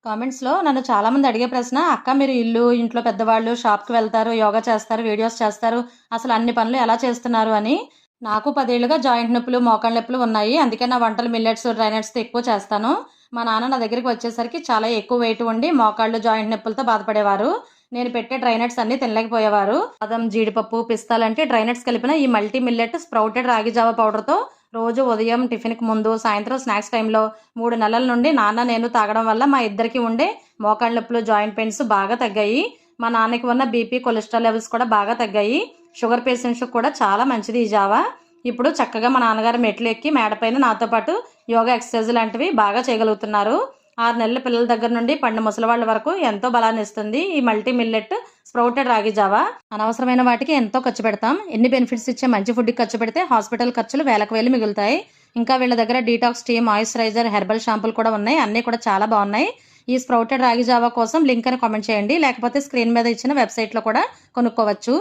కామెంట్స్‌లో నన్ను చాలామంది అడిగే ప్రశ్న, "అక్క మీరు ఇల్లు, ఇంట్లో పెద్దవాళ్ళు, షాప్‌కి వెళ్తారు, యోగా చేస్తారు, వీడియోస్ చేస్తారు. అసలు అన్ని పనులు ఎలా చేస్తున్నారు?" అని. నాకు 10 ఏళ్లుగా జాయింట్ నొప్పులు, మోకాళ్ళ నొప్పులు ఉన్నాయి. అందుకే నా వంటలు మిల్లెట్స్, డ్రై నట్స్‌తో ఎక్కువ చేస్తాను. మా నాన్న నా దగ్గరికి వచ్చేసరికి చాలా ఎక్కువ వెయిట్ ఉండి మోకాళ్ళు, జాయింట్ నొప్పులతో బాధపడేవారు. నేను పెట్టే డ్రై నట్స్ అన్నీ తినలేకపోయేవారు. బాదం, జీడిపప్పు, పిస్తా లాంటి డ్రై నట్స్ కలిపిన ఈ మల్టీ మిల్లెట్ స్ప్రౌటెడ్ రాగి జావ పౌడర్‌తో రోజు ఉదయం టిఫిన్‌కి ముందు, సాయంత్రం స్నాక్స్ టైంలో 3 నెలల నుండి నాన్న, నేను తాగడం వల్ల మా ఇద్దరికి ఉండే మోకాళ్ళ నొప్పులు, జాయింట్ పెయిన్స్ బాగా తగ్గాయి. మా నాన్నకి ఉన్న బీపీ, కొలెస్ట్రాల్ లెవెల్స్ కూడా బాగా తగ్గాయి. షుగర్ పేషెంట్స్‌కి కూడా చాలా మంచిది ఈ జావా. ఇప్పుడు చక్కగా మా నాన్నగారు మెట్లు ఎక్కి మేడపైన నాతో పాటు యోగా ఎక్సర్సైజ్ లాంటివి బాగా చేయగలుగుతున్నారు. 6 నెలల పిల్లల దగ్గర నుండి పండు ముసలివాళ్ళ వరకు ఎంతో బలాన్ని ఇస్తుంది ఈ మల్టీ మిల్లెట్ స్ప్రౌటెడ్ రాగి జావా. అనవసరమైన వాటికి ఎంతో ఖర్చు పెడతాం. ఎన్ని బెనిఫిట్స్ ఇచ్చే మంచి ఫుడ్కి ఖర్చు పెడితే హాస్పిటల్ ఖర్చులు వేలకు వేలు మిగులుతాయి. ఇంకా వీళ్ళ దగ్గర డీటాక్స్ టీ, మాయిశ్చరైజర్, హెర్బల్ షాంపూలు కూడా ఉన్నాయి. అన్నీ కూడా చాలా బాగున్నాయి. ఈ స్ప్రౌటెడ్ రాగి జావా కోసం లింక్ అని కామెంట్ చేయండి. లేకపోతే స్క్రీన్ మీద ఇచ్చిన వెబ్సైట్లో కూడా కొనుక్కోవచ్చు.